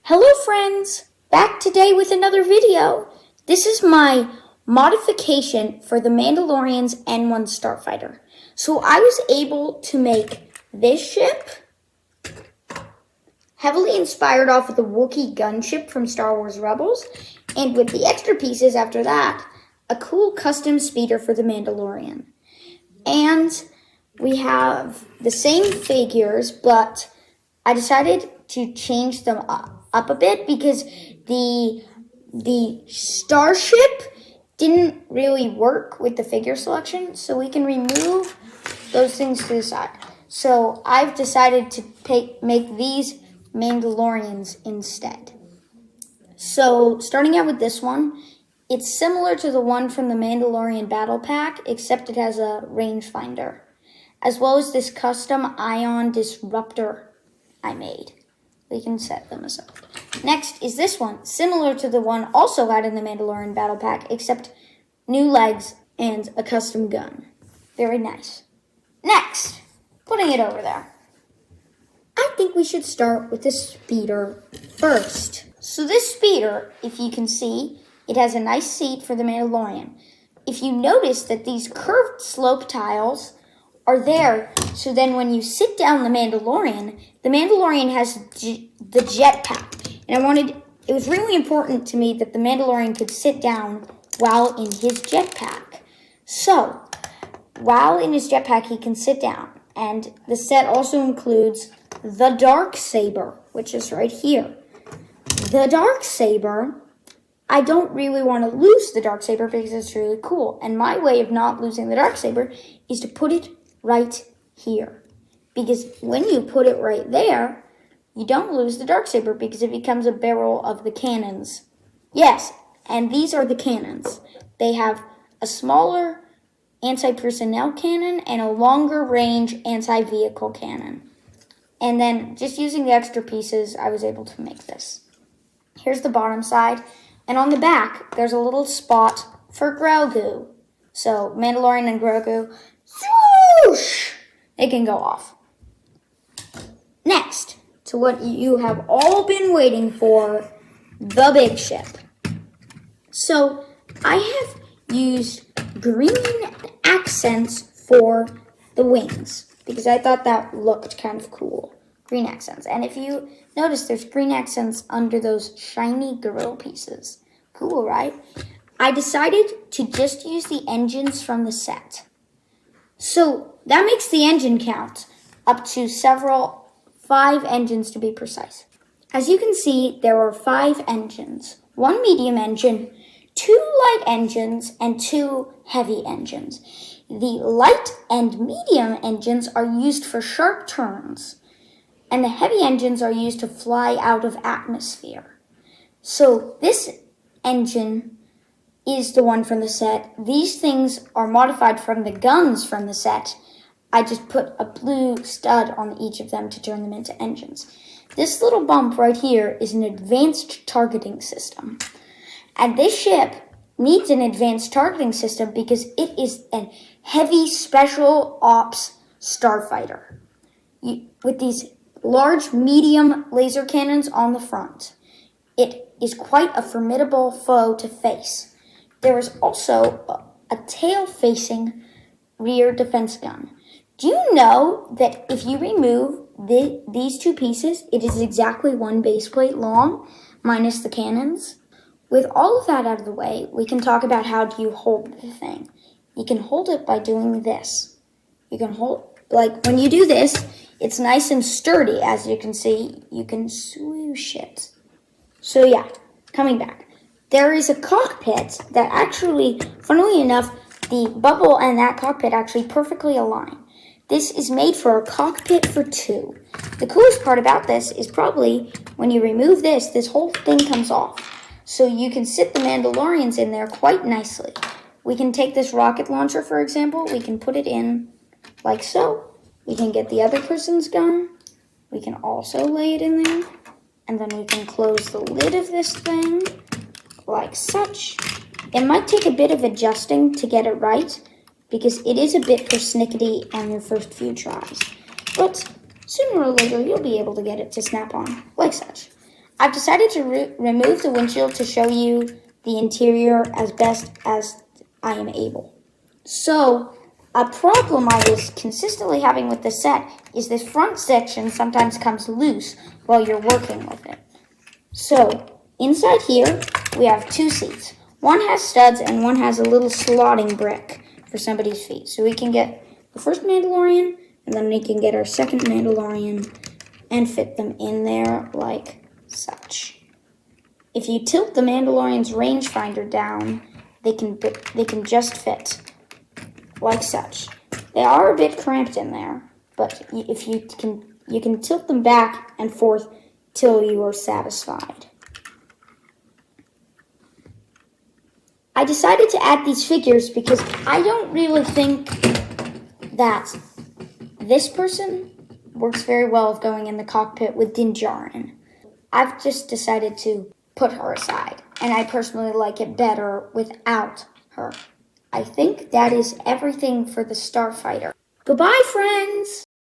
Hello friends, back today with another video. This is my modification for the Mandalorian's N1 Star Fighter. So I was able to make this ship, heavily inspired off of the Wookiee gunship from Star Wars Rebels, and with the extra pieces after that, a cool custom speeder for the Mandalorian. And we have the same figures, but I decided to change them up a bit because the starship didn't really work with the figure selection, so we can remove those things to the side. So I've decided to make these Mandalorians instead. So starting out with this one, it's similar to the one from the Mandalorian Battle Pack, except it has a rangefinder, as well as this custom ion disruptor I made. We can set them aside. Next is this one, similar to the one also had in the Mandalorian Battle Pack, except new legs and a custom gun. Very nice. Next, putting it over there. I think we should start with the speeder first. So this speeder, if you can see, it has a nice seat for the Mandalorian. If you notice that these curved slope tiles are there, so then when you sit down the Mandalorian has the jetpack. And it was really important to me that the Mandalorian could sit down while in his jetpack. So, while in his jetpack, he can sit down. And the set also includes the Darksaber, which is right here. The Darksaber, I don't really want to lose the Darksaber because it's really cool. And my way of not losing the Darksaber is to put it right here. Because when you put it right there, you don't lose the Darksaber because it becomes a barrel of the cannons. Yes, and these are the cannons. They have a smaller anti-personnel cannon and a longer range anti-vehicle cannon. And then just using the extra pieces, I was able to make this. Here's the bottom side. And on the back, there's a little spot for Grogu. So Mandalorian and Grogu, swoosh, they can go off. Next, to what you have all been waiting for, the big ship. So I have used green accents for the wings because I thought that looked kind of cool. Green accents. And if you notice, there's green accents under those shiny grill pieces. Cool, right? I decided to just use the engines from the set. So that makes the engine count up to 5 engines to be precise. As you can see, there are 5 engines. 1 medium engine, 2 light engines, and 2 heavy engines. The light and medium engines are used for sharp turns, and the heavy engines are used to fly out of atmosphere. So this engine is the one from the set. These things are modified from the guns from the set. I just put a blue stud on each of them to turn them into engines. This little bump right here is an advanced targeting system. And this ship needs an advanced targeting system because it is a heavy special ops starfighter with these large medium laser cannons on the front. It is quite a formidable foe to face. There is also a tail-facing rear defense gun. Do you know that if you remove these 2 pieces, it is exactly 1 base plate long, minus the cannons? With all of that out of the way, we can talk about how do you hold the thing. You can hold it by doing this. You can hold, like when you do this, it's nice and sturdy. As you can see, you can swoosh it. So yeah, coming back. There is a cockpit that actually, funnily enough, the bubble and that cockpit actually perfectly align. This is made for a cockpit for 2. The coolest part about this is probably when you remove this whole thing comes off. So you can sit the Mandalorians in there quite nicely. We can take this rocket launcher, for example. We can put it in like so. We can get the other person's gun. We can also lay it in there. And then we can close the lid of this thing like such. It might take a bit of adjusting to get it right because it is a bit persnickety on your first few tries. But sooner or later, you'll be able to get it to snap on like such. I've decided to remove the windshield to show you the interior as best as I am able. So, a problem I was consistently having with the set is this front section sometimes comes loose while you're working with it. So, inside here, we have 2 seats. One has studs and one has a little slotting brick for somebody's feet. So we can get the first Mandalorian, and then we can get our second Mandalorian and fit them in there like such. If you tilt the Mandalorian's rangefinder down, they can just fit like such. They are a bit cramped in there, but if you can tilt them back and forth till you are satisfied. I decided to add these figures because I don't really think that this person works very well with going in the cockpit with Din Djarin. I've just decided to put her aside, and I personally like it better without her. I think that is everything for the Starfighter. Goodbye, friends!